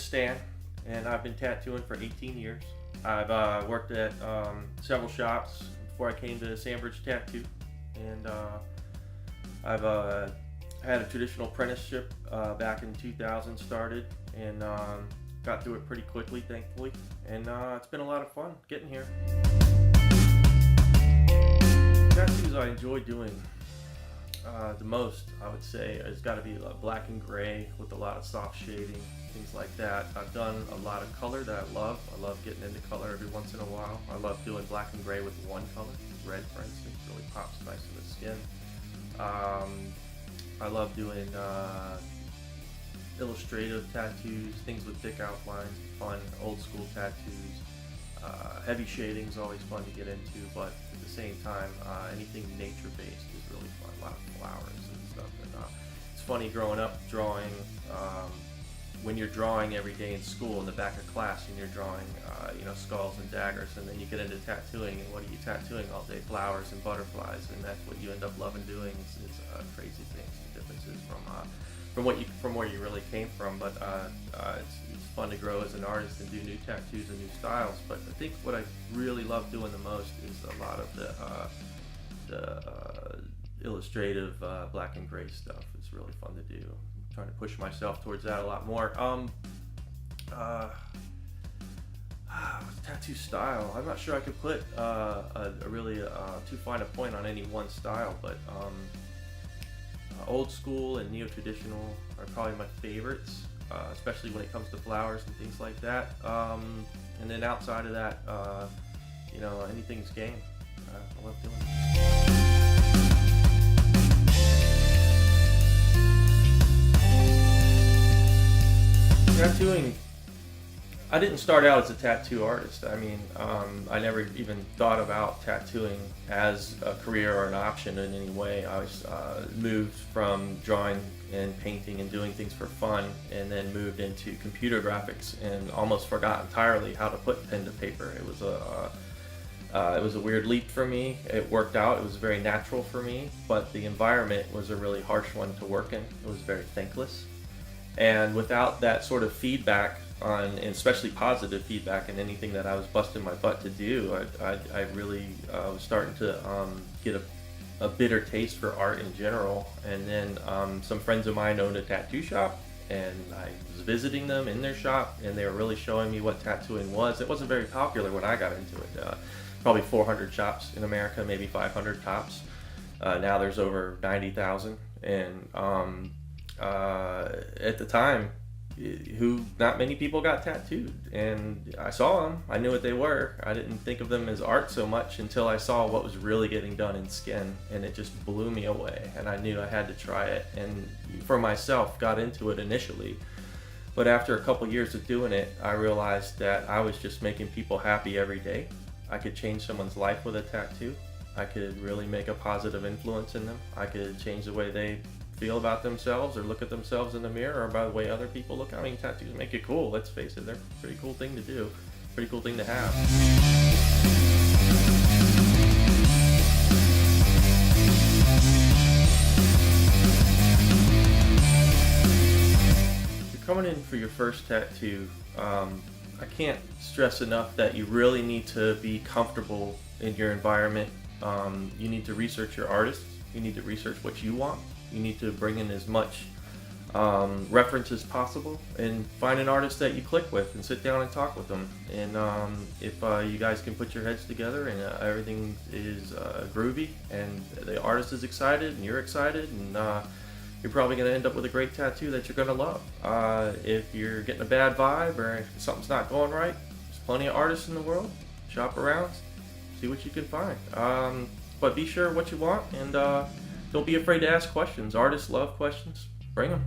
Stan, and I've been tattooing for 18 years. I've worked at several shops before I came to Sandbridge Tattoo, and I've had a traditional apprenticeship back in 2000 started, and got through it pretty quickly, thankfully, and it's been a lot of fun getting here. Tattoos I enjoy doing the most, I would say, has got to be black and gray with a lot of soft shading, things like that. I've done a lot of color that I love. I love getting into color every once in a while. I love doing black and gray with one color. Red, for instance, really pops nice in the skin. I love doing illustrative tattoos, things with thick outlines, fun, old school tattoos. Heavy shading is always fun to get into, but at the same time, anything nature-based is really fun. A lot of flowers and stuff. And it's funny growing up drawing. When you're drawing every day in school in the back of class, and you're drawing, skulls and daggers, and then you get into tattooing, and what are you tattooing all day? Flowers and butterflies, and that's what you end up loving doing. Is crazy things, the differences from where you really came from. But it's fun to grow as an artist and do new tattoos and new styles. But I think what I really love doing the most is a lot of the illustrative black and gray stuff. It's really fun to do. I'm trying to push myself towards that a lot more. Tattoo style. I'm not sure I could put a really too fine a point on any one style, but old school and neo-traditional are probably my favorites, especially when it comes to flowers and things like that. And then outside of that, anything's game. I love doing it. Tattooing, I didn't start out as a tattoo artist. I mean, I never even thought about tattooing as a career or an option in any way. I was moved from drawing and painting and doing things for fun, and then moved into computer graphics and almost forgot entirely how to put pen to paper. It was a weird leap for me. It worked out. It was very natural for me, but the environment was a really harsh one to work in. It was very thankless. And without that sort of feedback and especially positive feedback in anything that I was busting my butt to do, I really was starting to get a bitter taste for art in general. And then some friends of mine owned a tattoo shop, and I was visiting them in their shop, and they were really showing me what tattooing was. It wasn't very popular when I got into it. Probably 400 shops in America, maybe 500 tops. Now there's over 90,000, and at the time, not many people got tattooed, and I saw them. I knew what they were. I didn't think of them as art so much until I saw what was really getting done in skin, and it just blew me away, and I knew I had to try it. And for myself, got into it initially, but after a couple years of doing it, I realized that I was just making people happy every day. I could change someone's life with a tattoo. I could really make a positive influence in them. I could change the way they feel about themselves or look at themselves in the mirror, or by the way other people look. I mean, tattoos make you cool, let's face it. They're a pretty cool thing to do, pretty cool thing to have. If you're coming in for your first tattoo, I can't stress enough that you really need to be comfortable in your environment. You need to research your artist. You need to research what you want. You need to bring in as much reference as possible, and find an artist that you click with and sit down and talk with them. And if you guys can put your heads together and everything is groovy, and the artist is excited and you're excited, and you're probably going to end up with a great tattoo that you're going to love. If you're getting a bad vibe or if something's not going right, there's plenty of artists in the world. Shop around, see what you can find. But be sure what you want, and don't be afraid to ask questions. Artists love questions. Bring them.